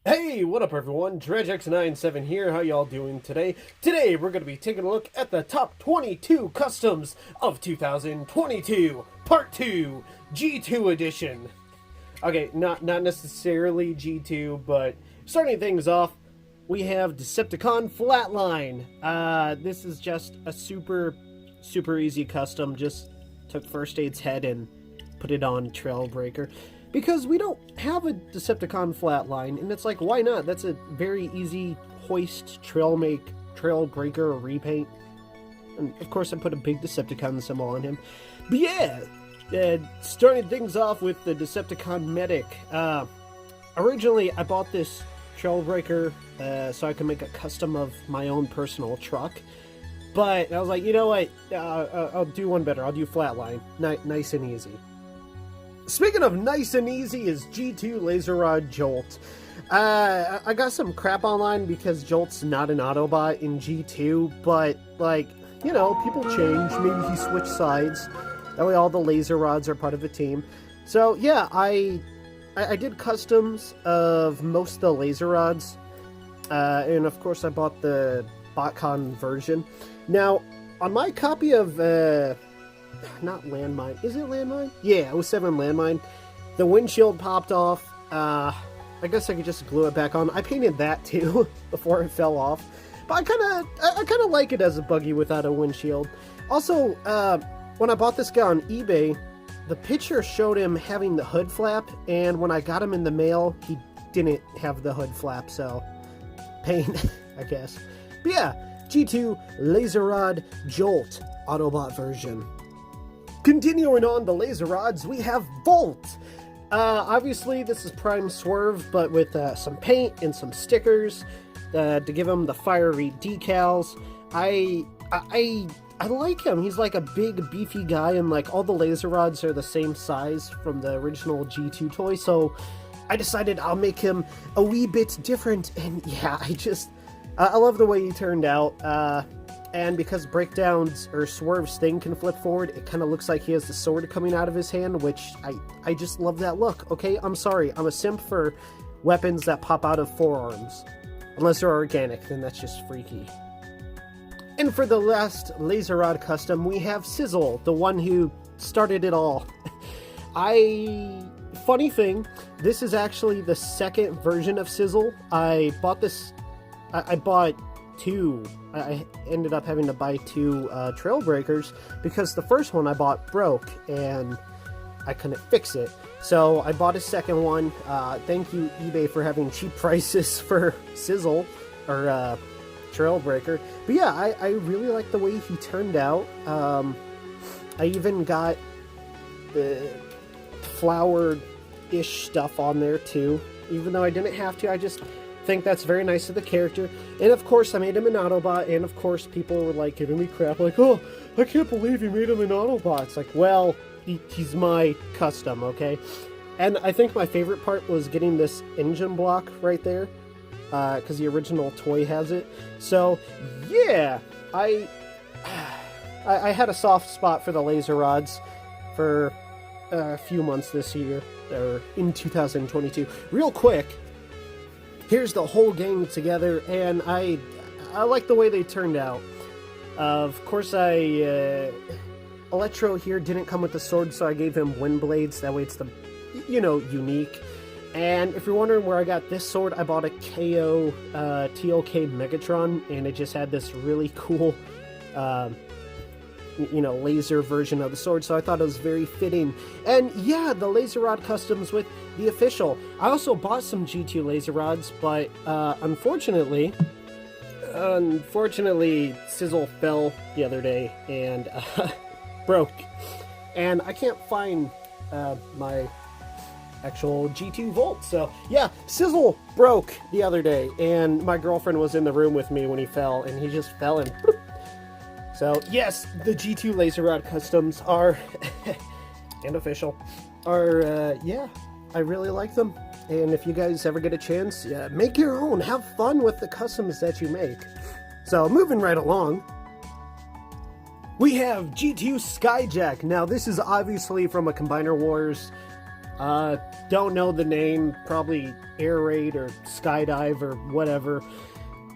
Hey, what up everyone? DredgeX97 here. How y'all doing today? Today we're going to be taking a look at the top 22 customs of 2022, Part 2, G2 edition. Okay, not necessarily G2, but starting things off, we have Decepticon Flatline. This is just a super easy custom. Just took First Aid's head and put it on Trailbreaker. Because we don't have a Decepticon Flatline, and it's like, why not? That's a very easy hoist, Trailbreaker repaint. And of course I put a big Decepticon symbol on him. But yeah, starting things off with the Decepticon Medic. Originally I bought this Trailbreaker so I could make a custom of my own personal truck. But I was like, you know what, I'll do one better. I'll do Flatline. Nice and easy. Speaking of nice and easy is G2 Laser Rod Jolt. I got some crap online because Jolt's not an Autobot in G2, but, like, you know, people change. Maybe he switched sides. That way all the laser rods are part of a team. So, yeah, I did customs of most of the laser rods. And, of course, I bought the BotCon version. Now, on my copy of... not landmine. Is it landmine? Yeah, 07 landmine. The windshield popped off. I guess I could just glue it back on. I painted that too before it fell off. But I kind of like it as a buggy without a windshield. Also, when I bought this guy on eBay, the picture showed him having the hood flap, and when I got him in the mail, he didn't have the hood flap. So, pain, I guess. But yeah, G2 Laser Rod Jolt Autobot version. Continuing on the laser rods, we have Volt. Obviously, this is Prime Swerve, but with some paint and some stickers to give him the fiery decals. I like him. He's like a big, beefy guy, and like all the laser rods are the same size from the original G2 toy. So I decided I'll make him a wee bit different. And yeah, I love the way he turned out. And because Breakdown's or Swerve's thing can flip forward, it kind of looks like he has the sword coming out of his hand, which I just love that look, okay? I'm sorry, I'm a simp for weapons that pop out of forearms. Unless they're organic, then that's just freaky. And for the last laser rod custom, we have Sizzle, the one who started it all. Funny thing, this is actually the second version of Sizzle. I bought two. I ended up having to buy two Trailbreakers because the first one I bought broke and I couldn't fix it. So I bought a second one. Thank you, eBay, for having cheap prices for Sizzle or Trailbreaker. But yeah, I really like the way he turned out. I even got the flower-ish stuff on there too, even though I didn't have to. I just think that's very nice of the character. And of course I made him an Autobot, and of course people were like giving me crap like, oh, I can't believe you made him an Autobot. It's like, well, he's my custom, okay? And I think my favorite part was getting this engine block right there, because the original toy has it. So yeah, I had a soft spot for the laser rods for a few months this year, or in 2022. Real quick, here's the whole gang together, and I like the way they turned out. Of course, Electro here didn't come with the sword, so I gave him wind blades. That way it's the, unique. And if you're wondering where I got this sword, I bought a KO TOK Megatron, and it just had this really cool, laser version of the sword, so I thought it was very fitting. And yeah, the laser rod customs with the official. I also bought some G2 laser rods, but unfortunately, Sizzle fell the other day and broke. And I can't find my actual G2 Volt. So yeah, Sizzle broke the other day, and my girlfriend was in the room with me when he fell, and he just fell and bloop. So yes, the G2 laser rod customs are and official are yeah, I really like them. And if you guys ever get a chance, yeah, make your own. Have fun with the customs that you make. So moving right along, we have G2 Skyjack. Now this is obviously from a Combiner Wars Don't know the name, probably Air Raid or Skydive or whatever.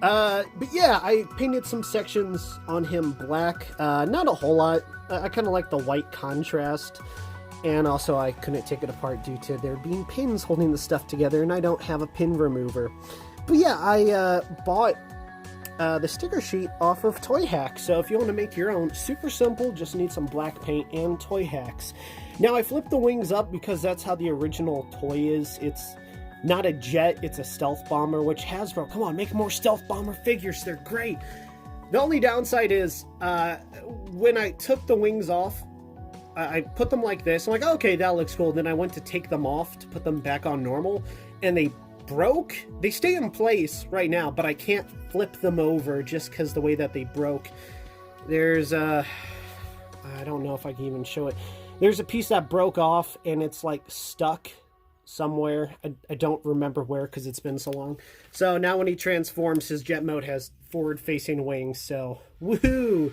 But yeah, I painted some sections on him black. Not a whole lot. I kind of like the white contrast. And also I couldn't take it apart due to there being pins holding the stuff together, and I don't have a pin remover. But yeah, I bought the sticker sheet off of Toy Hacks. So if you want to make your own, super simple, just need some black paint and Toy Hacks. Now I flipped the wings up because that's how the original toy is. It's not a jet, it's a stealth bomber, which Hasbro, come on, make more stealth bomber figures, they're great. The only downside is, when I took the wings off, I put them like this. I'm like, okay, that looks cool. Then I went to take them off to put them back on normal, and they broke. They stay in place right now, but I can't flip them over just because the way that they broke. There's I don't know if I can even show it. There's a piece that broke off, and it's like stuck somewhere. I don't remember where because it's been so long. So now when he transforms, his jet mode has forward-facing wings. So woohoo!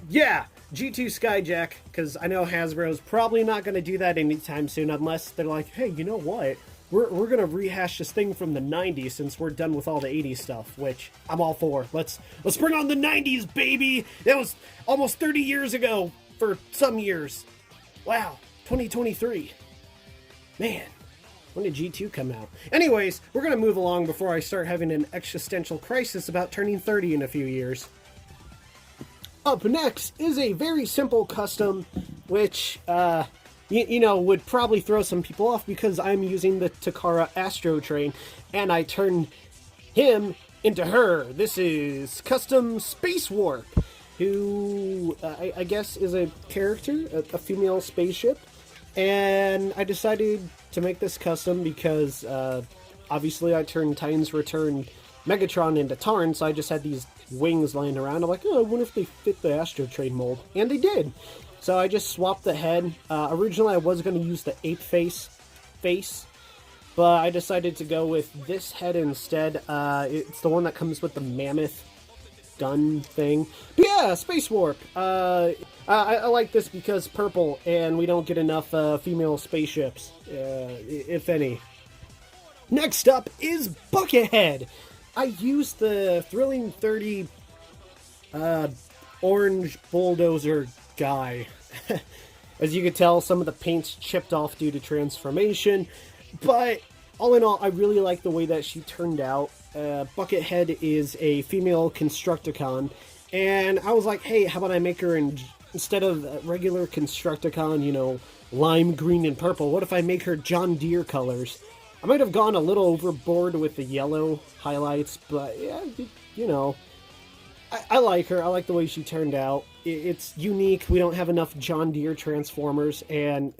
Yeah, G2 Skyjack, because I know Hasbro's probably not going to do that anytime soon unless they're like, hey, you know what? We're going to rehash this thing from the 90s since we're done with all the 80s stuff, which I'm all for. Let's bring on the 90s, baby! That was almost 30 years ago for some years. Wow, 2023. Man, when did G2 come out? Anyways, we're going to move along before I start having an existential crisis about turning 30 in a few years. Up next is a very simple custom, which, you know, would probably throw some people off because I'm using the Takara Astro Train, and I turned him into her. This is Custom Space Warp, who I guess is a character, a female spaceship, and I decided to make this custom because, obviously I turned Titan's Return Megatron into Tarn, so I just had these wings laying around. I'm like, oh, I wonder if they fit the Astro Train mold. And they did. So I just swapped the head. Originally I was going to use the ape face, but I decided to go with this head instead. It's the one that comes with the mammoth gun thing. But yeah, Space Warp. I like this because purple, and we don't get enough female spaceships, if any. Next up is Buckethead. I used the Thrilling 30 orange bulldozer guy. As you can tell, some of the paint's chipped off due to transformation, but all in all, I really like the way that she turned out. Buckethead is a female Constructicon, and I was like, hey, how about I make her instead of regular Constructicon, you know, lime green and purple, what if I make her John Deere colors? I might have gone a little overboard with the yellow highlights, but yeah, you know, I like her. I like the way she turned out. It's unique. We don't have enough John Deere Transformers, and,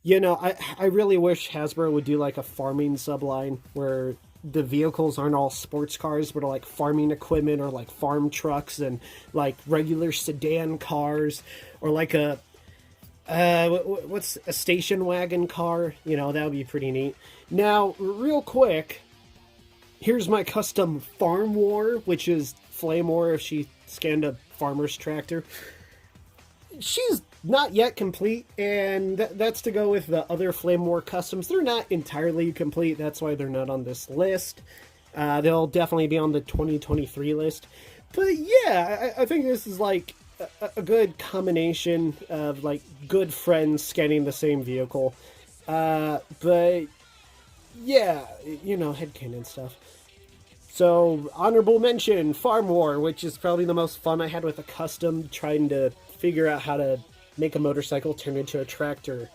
you know, I really wish Hasbro would do like a farming subline where the vehicles aren't all sports cars, but are like farming equipment or like farm trucks and like regular sedan cars, or like a what's a station wagon car? You know, that would be pretty neat. Now, real quick, here's my custom Farm War, which is Flame War if she scanned a farmer's tractor. She's not yet complete, and that's to go with the other Flame War customs. They're not entirely complete, that's why they're not on this list. They'll definitely be on the 2023 list. But yeah, I think this is like a good combination of like good friends scanning the same vehicle. But yeah, you know, headcanon stuff. So, honorable mention, Farm War, which is probably the most fun I had with a custom, trying to figure out how to make a motorcycle turn into a tractor.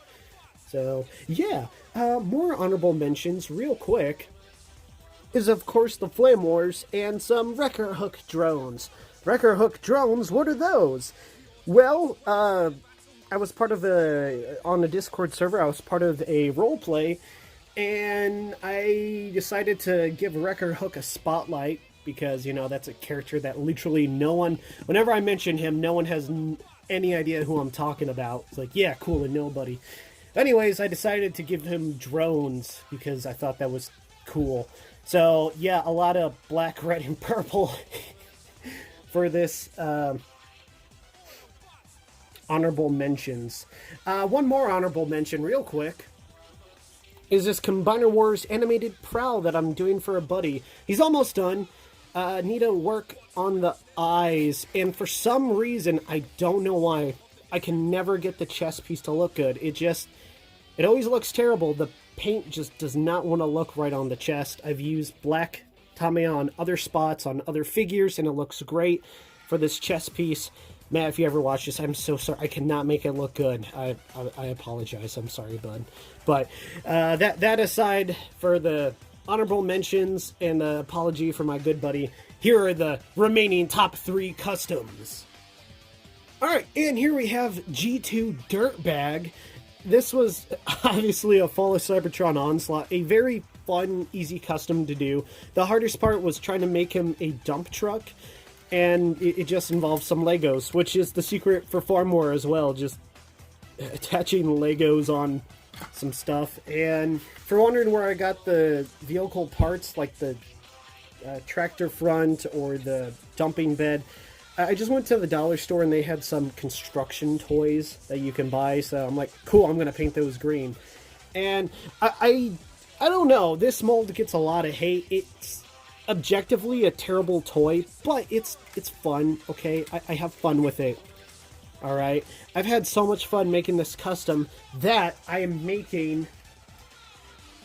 So, yeah, more honorable mentions real quick is, of course, the Flame Wars and some Wrecker Hook drones. Wrecker Hook drones, what are those? Well, I was part of on a Discord server, I was part of a roleplay, and I decided to give Wrecker Hook a spotlight, because, you know, that's a character that literally no one, whenever I mention him, no one has any idea who I'm talking about. It's like, yeah, cool, and nobody. Anyways, I decided to give him drones, because I thought that was cool. So, yeah, a lot of black, red, and purple for this honorable mentions. One more honorable mention real quick. is this Combiner Wars animated prowl that I'm doing for a buddy. He's almost done. Need to work on the eyes, and for some reason, I don't know why, I can never get the chest piece to look good. It always looks terrible. The paint just does not want to look right on the chest. I've used black Tamiya on other spots, on other figures, and it looks great for this chest piece. Matt, if you ever watch this, I'm so sorry. I cannot make it look good. I apologize. I'm sorry, bud. But that aside, for the honorable mentions and the apology for my good buddy, here are the remaining top 3 customs. Alright, and here we have G2 Dirtbag. This was obviously a Fall of Cybertron Onslaught, a very fun, easy custom to do. The hardest part was trying to make him a dump truck, and it just involved some Legos, which is the secret for Farm War as well, just attaching Legos on some stuff. And for wondering where I got the vehicle parts, like the tractor front or the dumping bed, I just went to the dollar store and they had some construction toys that you can buy, so I'm like, cool, I'm gonna paint those green. And I don't know, this mold gets a lot of hate. It's objectively a terrible toy, but it's fun, okay? I have fun with it. Alright? I've had so much fun making this custom that I am making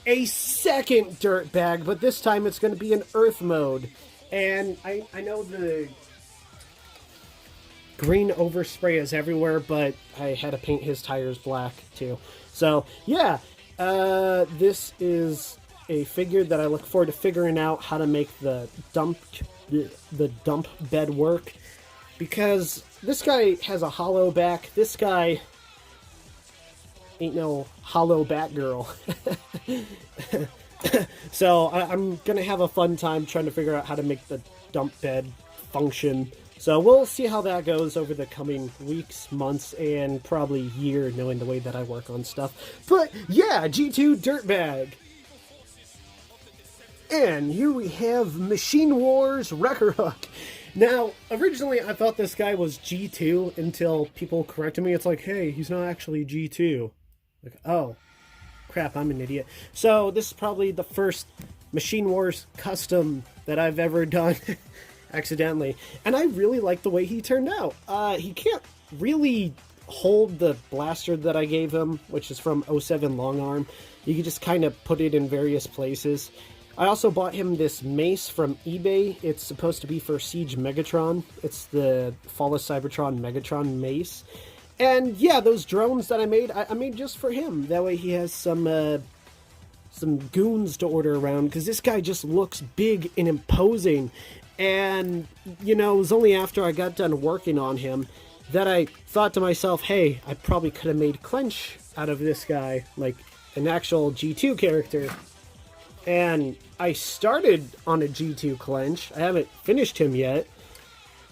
a second dirt bag, but this time it's going to be in Earth mode. And I know the green overspray is everywhere, but I had to paint his tires black too. So, yeah, this is a figure that I look forward to figuring out how to make the dump bed work, because this guy has a hollow back. This guy ain't no hollow back girl. So I'm gonna have a fun time trying to figure out how to make the dump bed function. So we'll see how that goes over the coming weeks, months, and probably year, knowing the way that I work on stuff. But yeah, G2 Dirtbag. And here we have Machine Wars Wrecker Hook. Now, originally I thought this guy was G2 until people corrected me. It's like, hey, he's not actually G2. Like, oh, crap, I'm an idiot. So this is probably the first Machine Wars custom that I've ever done accidentally. And I really like the way he turned out. He can't really hold the blaster that I gave him, which is from 07 Long Arm. You can just kind of put it in various places. I also bought him this mace from eBay. It's supposed to be for Siege Megatron. It's the Fall of Cybertron Megatron mace. And yeah, those drones that I made just for him. That way he has some goons to order around, because this guy just looks big and imposing. And, you know, it was only after I got done working on him that I thought to myself, hey, I probably could have made Clench out of this guy, like an actual G2 character. And I started on a G2 Clench. I haven't finished him yet.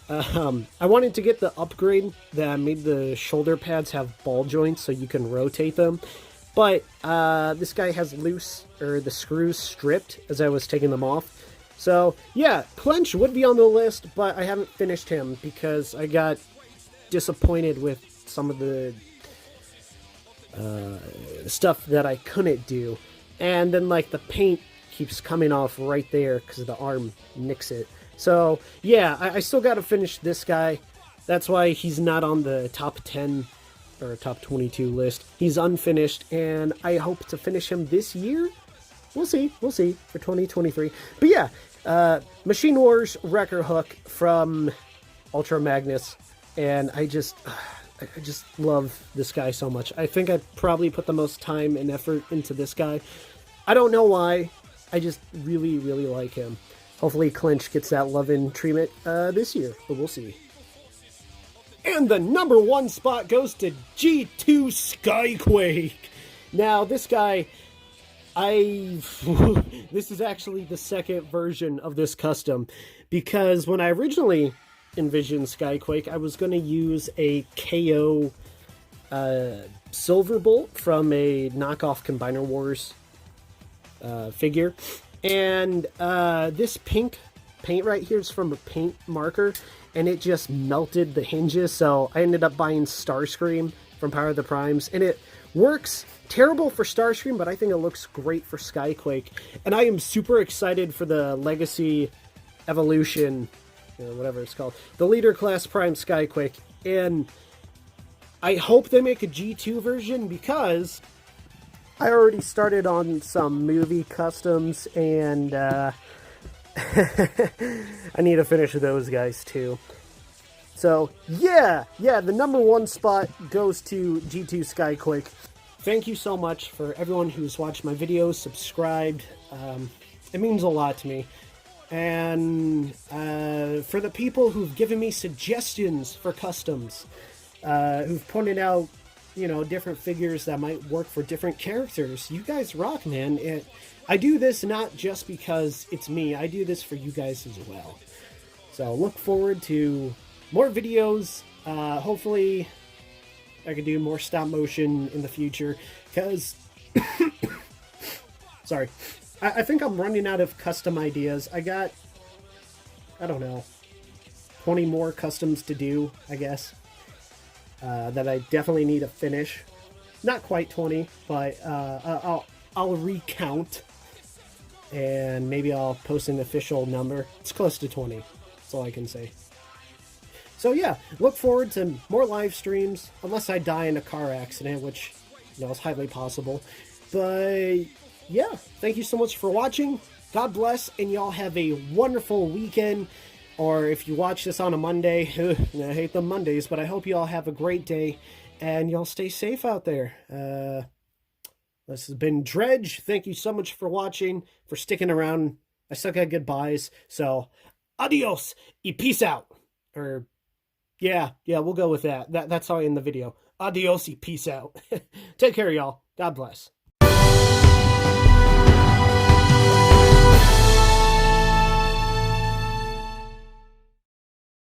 I wanted to get the upgrade that made the shoulder pads have ball joints so you can rotate them. But this guy has the screws stripped as I was taking them off. So yeah, Clench would be on the list, but I haven't finished him because I got disappointed with some of the stuff that I couldn't do. And then, like, the paint keeps coming off right there because the arm nicks it. So, yeah, I still got to finish this guy. That's why he's not on the top 10 or top 22 list. He's unfinished, and I hope to finish him this year. We'll see for 2023. But yeah, Machine Wars Wrecker Hook from Ultra Magnus, and I just love this guy so much. I think I probably put the most time and effort into this guy. I don't know why. I just really, really like him. Hopefully Clench gets that love-in treatment this year, but we'll see. And the number 1 spot goes to G2 Skyquake. Now, this guy, this is actually the second version of this custom, because when I originally envisioned Skyquake, I was going to use a KO Silverbolt from a knockoff Combiner Wars figure. And this pink paint right here is from a paint marker, and it just melted the hinges, so I ended up buying Starscream from Power of the Primes, and it works terrible for Starscream, but I think it looks great for Skyquake. And I am super excited for the Legacy Evolution, whatever it's called, the Leader Class Prime Skyquake. And I hope they make a G2 version, because I already started on some movie customs, and I need to finish those guys too. So yeah, the number 1 spot goes to G2 Skyquake. Thank you so much for everyone who's watched my videos, subscribed. It means a lot to me. And for the people who've given me suggestions for customs, who've pointed out, different figures that might work for different characters. You guys rock, man. I do this not just because it's me. I do this for you guys as well. So look forward to more videos. Hopefully I can do more stop motion in the future, because sorry, I think I'm running out of custom ideas. I got, I don't know, 20 more customs to do, I guess. That I definitely need to finish. Not quite 20, but I'll recount, and maybe I'll post an official number. It's close to 20. That's all I can say. So yeah, look forward to more live streams, unless I die in a car accident, which is highly possible. But yeah, thank you so much for watching. God bless, and y'all have a wonderful weekend. Or if you watch this on a Monday, I hate them Mondays, but I hope you all have a great day, and y'all stay safe out there. This has been Dredge. Thank you so much for watching, for sticking around. I still got goodbyes, so adios y peace out. Or, yeah, we'll go with that. That's how I end the video. Adios y peace out. Take care, y'all. God bless.